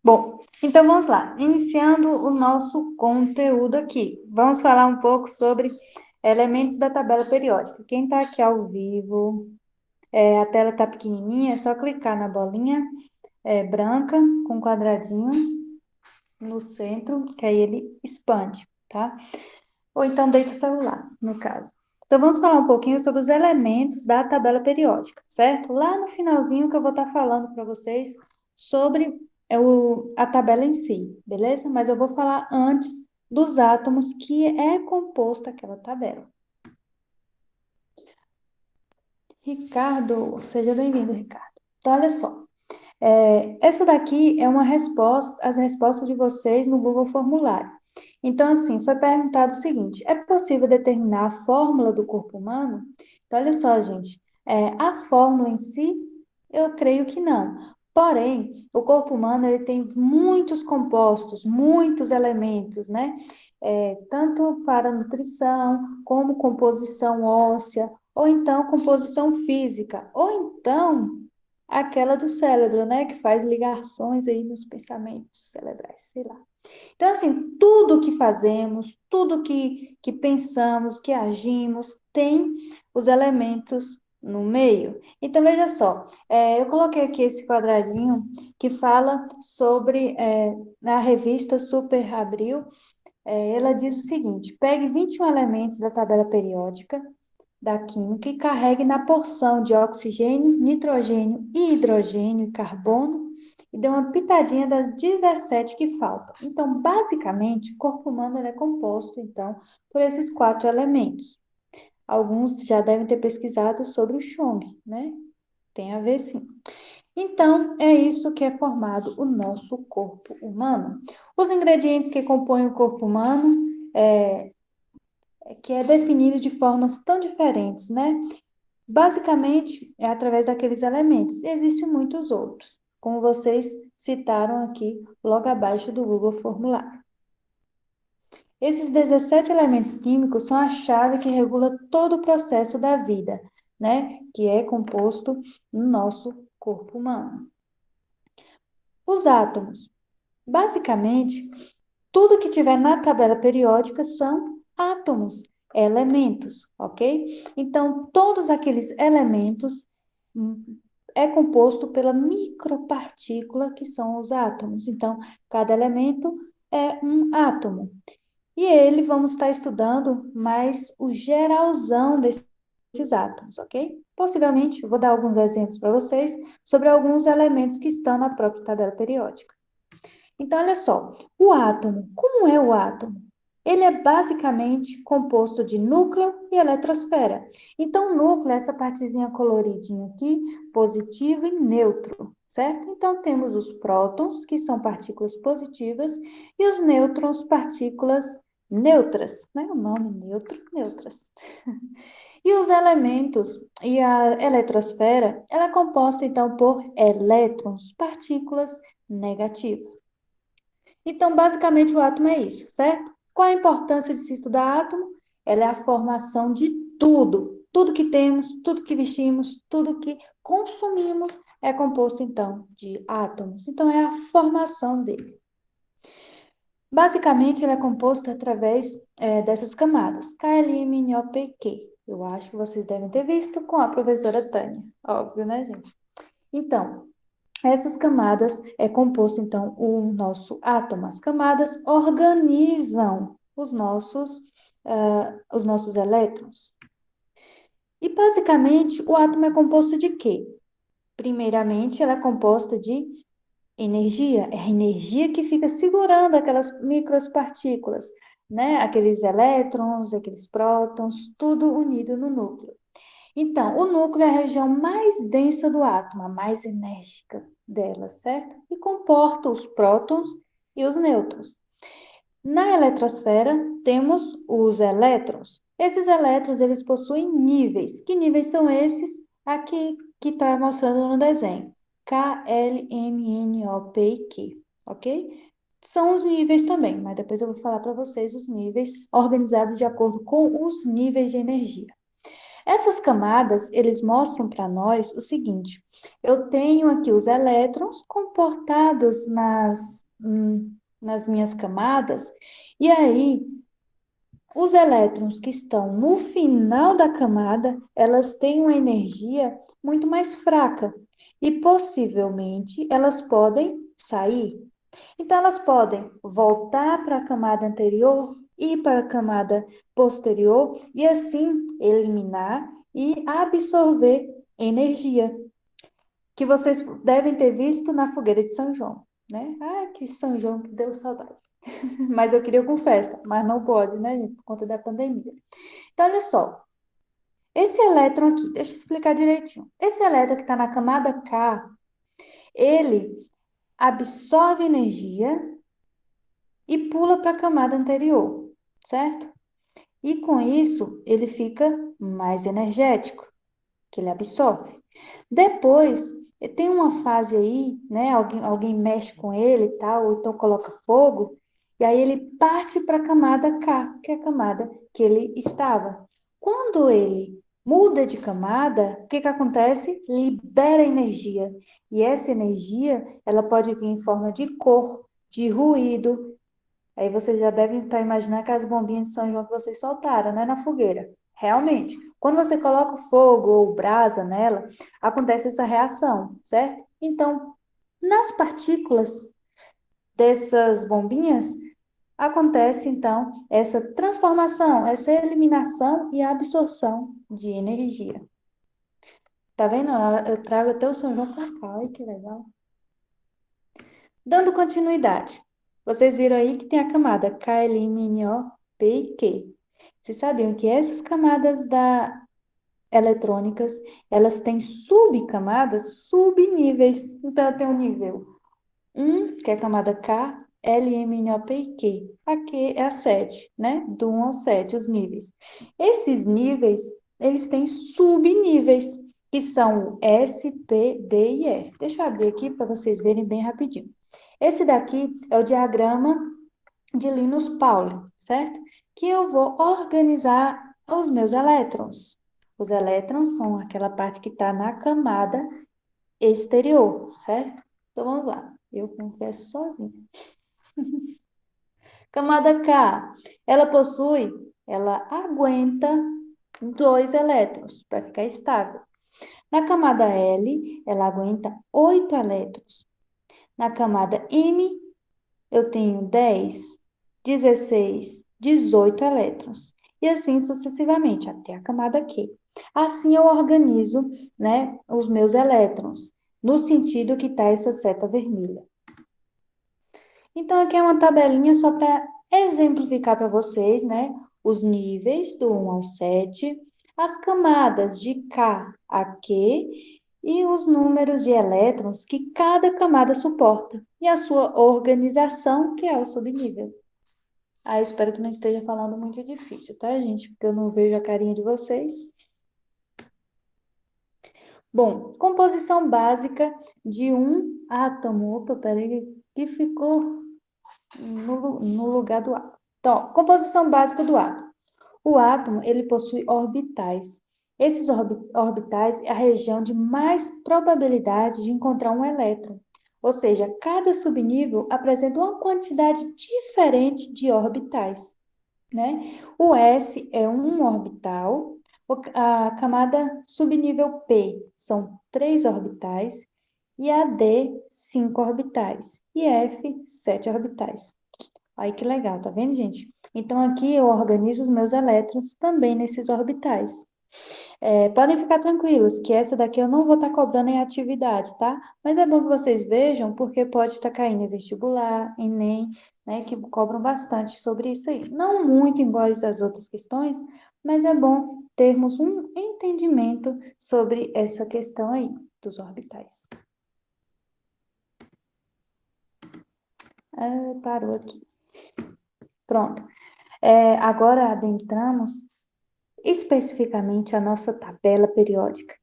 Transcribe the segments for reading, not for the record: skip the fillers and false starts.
Bom, então vamos lá. Iniciando o nosso conteúdo aqui. Vamos falar um pouco sobre elementos da tabela periódica. Quem está aqui ao vivo, a tela está pequenininha, é só clicar na bolinha branca com quadradinho no centro, que aí ele expande, tá? Ou então deita o celular, no caso. Então vamos falar um pouquinho sobre os elementos da tabela periódica, certo? Lá no finalzinho que eu vou estar falando para vocês sobre a tabela em si, beleza? Mas eu vou falar antes dos átomos que é composta aquela tabela. Ricardo, seja bem-vindo, Ricardo. Então, olha só. Essa daqui é uma resposta, as respostas de vocês no Google Formulário. Então, assim, foi perguntado o seguinte: é possível determinar a fórmula do corpo humano? Então, olha só, gente, a fórmula em si, eu creio que não. Porém, o corpo humano ele tem muitos compostos, muitos elementos, né? Tanto para nutrição, como composição óssea, ou então composição física, ou então aquela do cérebro, né, que faz ligações aí nos pensamentos cerebrais, sei lá. Então, assim, tudo que fazemos, tudo que pensamos, que agimos, tem os elementos no meio. Então, veja só, eu coloquei aqui esse quadradinho que fala sobre, na revista Super Abril, ela diz o seguinte: pegue 21 elementos da tabela periódica da química e carregue na porção de oxigênio, nitrogênio, hidrogênio e carbono e dê uma pitadinha das 17 que faltam. Então, basicamente, o corpo humano é composto, então, por esses 4 elementos. Alguns já devem ter pesquisado sobre o Chong, né? Tem a ver, sim. Então, é isso que é formado o nosso corpo humano. Os ingredientes que compõem o corpo humano que é definido de formas tão diferentes, né? Basicamente, é através daqueles elementos. E existem muitos outros, como vocês citaram aqui logo abaixo do Google Formulário. Esses 17 elementos químicos são a chave que regula todo o processo da vida, né? Que é composto no nosso corpo humano. Os átomos. Basicamente, tudo que tiver na tabela periódica são átomos, elementos, ok? Então, todos aqueles elementos é composto pela micropartícula que são os átomos. Então, cada elemento é um átomo. E ele, vamos estar estudando mais o geralzão desses átomos, ok? Possivelmente, eu vou dar alguns exemplos para vocês sobre alguns elementos que estão na própria tabela periódica. Então, olha só, o átomo, como é o átomo? Ele é basicamente composto de núcleo e eletrosfera. Então, o núcleo é essa partezinha coloridinha aqui, positivo e neutro, certo? Então, temos os prótons, que são partículas positivas, e os nêutrons, partículas neutras, né? O nome neutro, neutras. E os elementos e a eletrosfera, ela é composta, então, por elétrons, partículas negativas. Então, basicamente, o átomo é isso, certo? Qual a importância de se estudar átomo? Ela é a formação de tudo. Tudo que temos, tudo que vestimos, tudo que consumimos é composto, então, de átomos. Então, é a formação dele. Basicamente, ele é composto através dessas camadas, KLM, NOP, Q. Eu acho que vocês devem ter visto com a professora Tânia. Óbvio, né, gente? Então, essas camadas é composto, então, o nosso átomo. As camadas organizam os nossos elétrons. E, basicamente, o átomo é composto de quê? Primeiramente, ela é composta de energia. É a energia que fica segurando aquelas micropartículas, né? Aqueles elétrons, aqueles prótons, tudo unido no núcleo. Então, o núcleo é a região mais densa do átomo, a mais enérgica dela, certo? E comporta os prótons e os nêutrons. Na eletrosfera, temos os elétrons. Esses elétrons, eles possuem níveis. Que níveis são esses? Aqui que está mostrando no desenho. K, L, M, N, O, P e Q, ok? São os níveis também, mas depois eu vou falar para vocês os níveis organizados de acordo com os níveis de energia. Essas camadas, eles mostram para nós o seguinte: eu tenho aqui os elétrons comportados nas minhas camadas, e aí os elétrons que estão no final da camada, elas têm uma energia muito mais fraca e possivelmente elas podem sair. Então, elas podem voltar para a camada anterior, ir para a camada posterior e assim eliminar e absorver energia, que vocês devem ter visto na fogueira de São João, né? Ah, que São João que deu saudade. Mas eu queria com festa, mas não pode, né, gente, por conta da pandemia. Então, olha só, esse elétron aqui, deixa eu explicar direitinho. Esse elétron que está na camada K, ele absorve energia e pula para a camada anterior, certo? E com isso, ele fica mais energético, que ele absorve. Depois, tem uma fase aí, né? Alguém mexe com ele e tal, ou então coloca fogo, e aí ele parte para a camada K, que é a camada que ele estava. Quando ele muda de camada, o que que acontece? Libera energia. E essa energia, ela pode vir em forma de cor, de ruído. Aí vocês já devem estar imaginando aquelas bombinhas de São João que vocês soltaram, né, na fogueira. Realmente, quando você coloca fogo ou brasa nela, acontece essa reação, certo? Então, nas partículas dessas bombinhas, acontece então essa transformação, essa eliminação e absorção de energia. Tá vendo? Eu trago até o São João para cá, olha que legal. Dando continuidade, vocês viram aí que tem a camada KLMNO, P e Q. Vocês sabiam que essas camadas eletrônicas, elas têm subcamadas, subníveis. Então, eu tenho o nível 1, que é a camada K, L, M, N, O, P e Q. Aqui é a 7, né? Do 1 ao 7, os níveis. Esses níveis, eles têm subníveis, que são o S, P, D e F. Deixa eu abrir aqui para vocês verem bem rapidinho. Esse daqui é o diagrama de Linus Pauling, certo? Que eu vou organizar os meus elétrons. Os elétrons são aquela parte que está na camada exterior, certo? Então vamos lá. Eu confesso sozinha. Camada K, ela aguenta 2 elétrons para ficar estável. Na camada L, ela aguenta 8 elétrons. Na camada M, eu tenho 10, 16, 18 elétrons. E assim sucessivamente, até a camada Q. Assim eu organizo, né, os meus elétrons, no sentido que está essa seta vermelha. Então, aqui é uma tabelinha só para exemplificar para vocês, né, os níveis do 1 ao 7, as camadas de K a Q e os números de elétrons que cada camada suporta, e a sua organização, que é o subnível. Ah, espero que não esteja falando muito difícil, tá, gente? Porque eu não vejo a carinha de vocês. Bom, composição básica de um átomo. Opa, peraí, que ficou no lugar do átomo. Então, composição básica do átomo. O átomo, ele possui orbitais. Esses orbitais é a região de mais probabilidade de encontrar um elétron. Ou seja, cada subnível apresenta uma quantidade diferente de orbitais, né? O S é um orbital, a camada subnível P são 3 orbitais, e a D, 5 orbitais, e F, 7 orbitais. Aí que legal, tá vendo, gente? Então, aqui eu organizo os meus elétrons também nesses orbitais. Podem ficar tranquilos que essa daqui eu não vou estar cobrando em atividade, tá? Mas é bom que vocês vejam, porque pode estar caindo em vestibular, Enem, né, que cobram bastante sobre isso aí. Não muito igual as outras questões, mas é bom termos um entendimento sobre essa questão aí dos orbitais. Parou aqui. Pronto. Agora adentramos especificamente a nossa tabela periódica.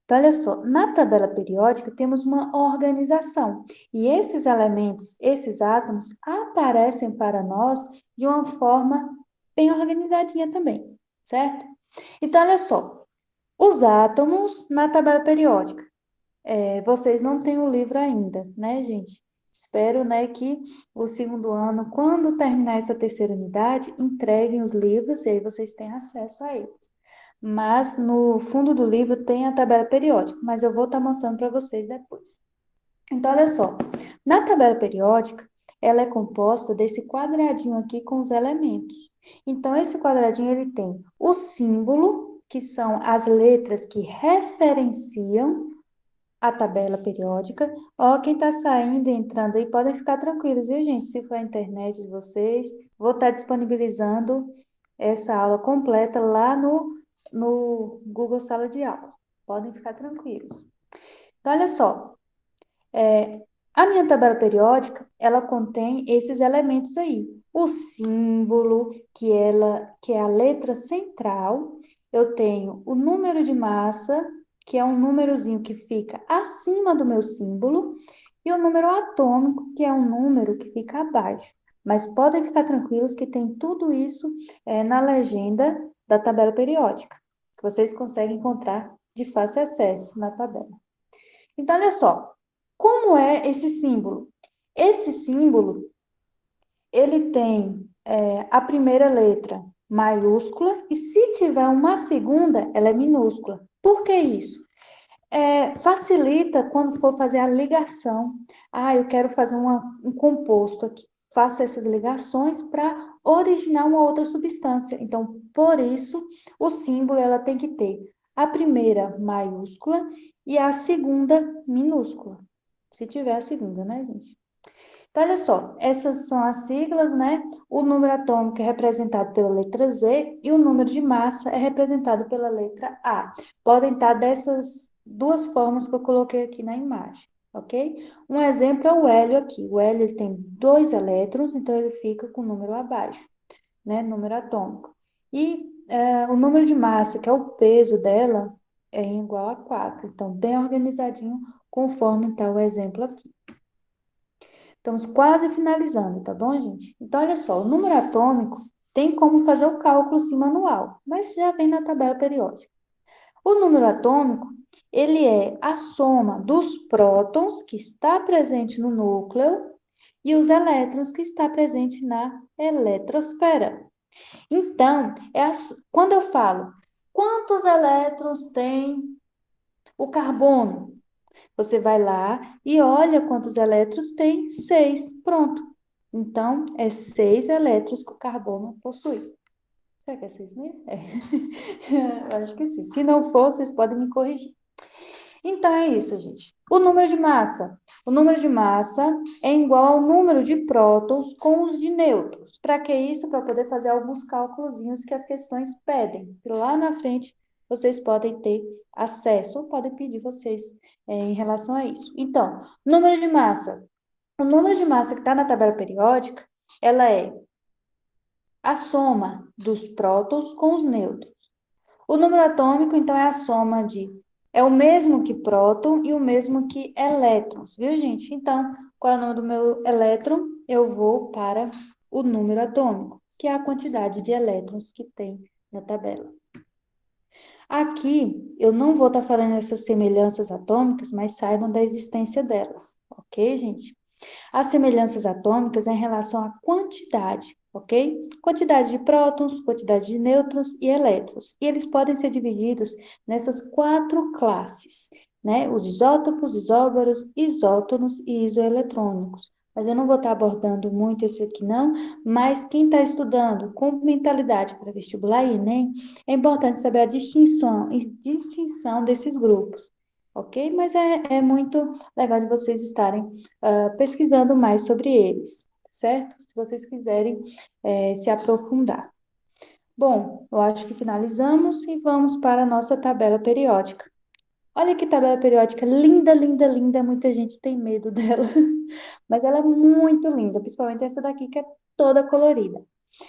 Então, olha só, na tabela periódica temos uma organização, e esses elementos, esses átomos, aparecem para nós de uma forma bem organizadinha também, certo? Então, olha só, Os átomos na tabela periódica. Vocês não têm o livro ainda, né, gente? Espero, né, que o segundo ano, quando terminar essa terceira unidade, entreguem os livros e aí vocês têm acesso a eles. Mas no fundo do livro tem a tabela periódica, mas eu vou estar mostrando para vocês depois. Então, olha só, na tabela periódica, ela é composta desse quadradinho aqui com os elementos. Então, esse quadradinho, ele tem o símbolo, que são as letras que referenciam a tabela periódica. Ó, quem está saindo e entrando aí, podem ficar tranquilos, viu, gente? Se for a internet de vocês, vou estar disponibilizando essa aula completa lá no Google Sala de Aula. Podem ficar tranquilos. Então, olha só, a minha tabela periódica, ela contém esses elementos aí. O símbolo, que é a letra central. Eu tenho o número de massa, que é um númerozinho que fica acima do meu símbolo, e o número atômico, que é um número que fica abaixo. Mas podem ficar tranquilos que tem tudo isso na legenda da tabela periódica, que vocês conseguem encontrar de fácil acesso na tabela. Então, olha só, como é esse símbolo? Esse símbolo, ele tem a primeira letra maiúscula e se tiver uma segunda, ela é minúscula. Por que isso? Facilita quando for fazer a ligação. Ah, eu quero fazer um composto aqui. Faço essas ligações para originar uma outra substância. Então, por isso, o símbolo ela tem que ter a primeira maiúscula e a segunda minúscula. Se tiver a segunda, né, gente? Então, olha só, essas são as siglas, né? O número atômico é representado pela letra Z e o número de massa é representado pela letra A. Podem estar dessas duas formas que eu coloquei aqui na imagem, ok? Um exemplo é o hélio aqui. O hélio ele tem 2 elétrons, então ele fica com o número abaixo, né? Número atômico. E o número de massa, que é o peso dela, é igual a 4. Então, bem organizadinho, conforme está o exemplo aqui. Estamos quase finalizando, tá bom, gente? Então, olha só, o número atômico tem como fazer o cálculo sim manual, mas já vem na tabela periódica. O número atômico, ele é a soma dos prótons que está presente no núcleo e os elétrons que está presente na eletrosfera. Então, quando eu falo quantos elétrons tem o carbono, você vai lá e olha quantos elétrons tem, 6. Pronto. Então, é 6 elétrons que o carbono possui. Será que é 6 mesmo? Eu acho que sim. Se não for, vocês podem me corrigir. Então, é isso, gente. O número de massa. O número de massa é igual ao número de prótons com os de nêutrons. Para que isso? Para poder fazer alguns cálculos que as questões pedem. E lá na frente, vocês podem ter acesso ou podem pedir vocês em relação a isso. Então, número de massa. O número de massa que está na tabela periódica, ela é a soma dos prótons com os nêutrons. O número atômico, então, é a soma de... É o mesmo que próton e o mesmo que elétrons, viu, gente? Então, qual é o nome do meu elétron? Eu vou para o número atômico, que é a quantidade de elétrons que tem na tabela. Aqui, eu não vou estar falando essas semelhanças atômicas, mas saibam da existência delas, ok, gente? As semelhanças atômicas é em relação à quantidade, ok? Quantidade de prótons, quantidade de nêutrons e elétrons. E eles podem ser divididos nessas 4 classes, né? Os isótopos, isóbaros, isótonos e isoeletrônicos. Mas eu não vou estar abordando muito esse aqui, não. Mas quem está estudando com mentalidade para vestibular e Enem, é importante saber a distinção desses grupos, ok? Mas é muito legal de vocês estarem pesquisando mais sobre eles, certo? Se vocês quiserem se aprofundar. Bom, eu acho que finalizamos e vamos para a nossa tabela periódica. Olha que tabela periódica linda, linda, linda. Muita gente tem medo dela, mas ela é muito linda, principalmente essa daqui que é toda colorida.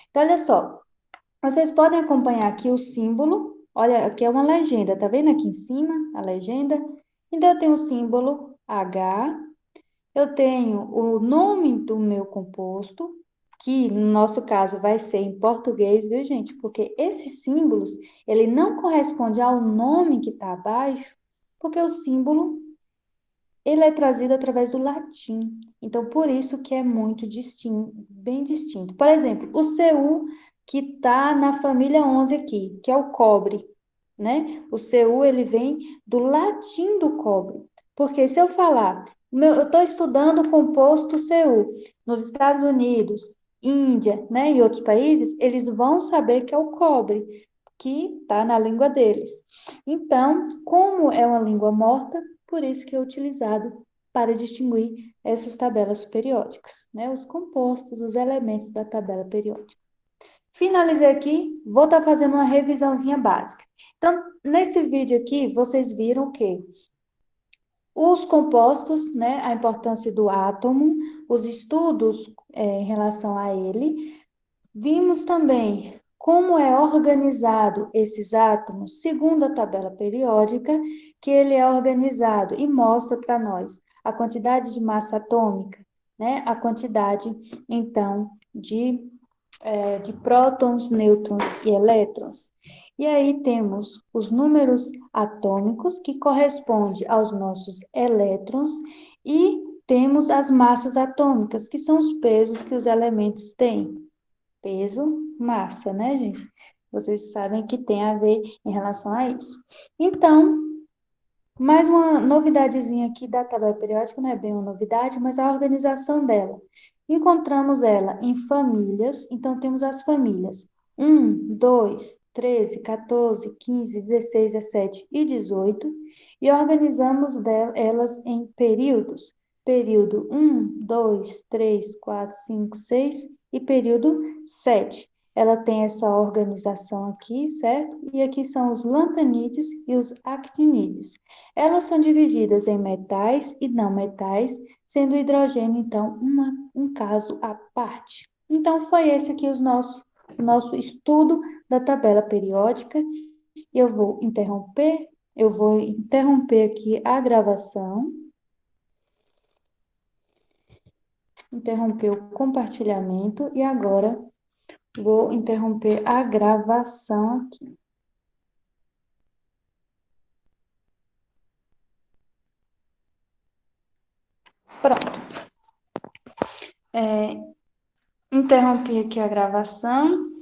Então, olha só, vocês podem acompanhar aqui o símbolo. Olha, aqui é uma legenda, tá vendo aqui em cima a legenda? Então, eu tenho o símbolo H. Eu tenho o nome do meu composto, que no nosso caso vai ser em português, viu, gente? Porque esses símbolos, ele não corresponde ao nome que está abaixo, porque o símbolo, ele é trazido através do latim. Então, por isso que é muito distinto, bem distinto. Por exemplo, o Cu, que está na família 11 aqui, que é o cobre, né? O Cu, ele vem do latim do cobre. Porque se eu falar, eu estou estudando o composto Cu nos Estados Unidos, Índia, né, e outros países, eles vão saber que é o cobre, que está na língua deles. Então, como é uma língua morta, por isso que é utilizado para distinguir essas tabelas periódicas, né, os compostos, os elementos da tabela periódica. Finalizei aqui, vou estar fazendo uma revisãozinha básica. Então, nesse vídeo aqui, vocês viram que os compostos, né, a importância do átomo, os estudos em relação a ele. Vimos também como é organizado esses átomos segundo a tabela periódica, que ele é organizado e mostra para nós a quantidade de massa atômica, né, a quantidade, então, de prótons, nêutrons e elétrons. E aí temos os números atômicos, que correspondem aos nossos elétrons, e temos as massas atômicas, que são os pesos que os elementos têm. Peso, massa, né, gente? Vocês sabem que tem a ver em relação a isso. Então, mais uma novidadezinha aqui da tabela periódica, não é bem uma novidade, mas a organização dela. Encontramos ela em famílias, então temos as famílias 2, 13, 14, 15, 16, 17 e 18, e organizamos elas em períodos. Período 2, 3, 4, 5, 6 e período 7. Ela tem essa organização aqui, certo? E aqui são os lantanídeos e os actinídeos. Elas são divididas em metais e não metais, sendo o hidrogênio, então, um caso à parte. Então, foi esse aqui o nosso estudo da tabela periódica. Eu vou interromper aqui a gravação, interromper o compartilhamento e agora vou interromper a gravação aqui. Pronto. Interrompi aqui a gravação.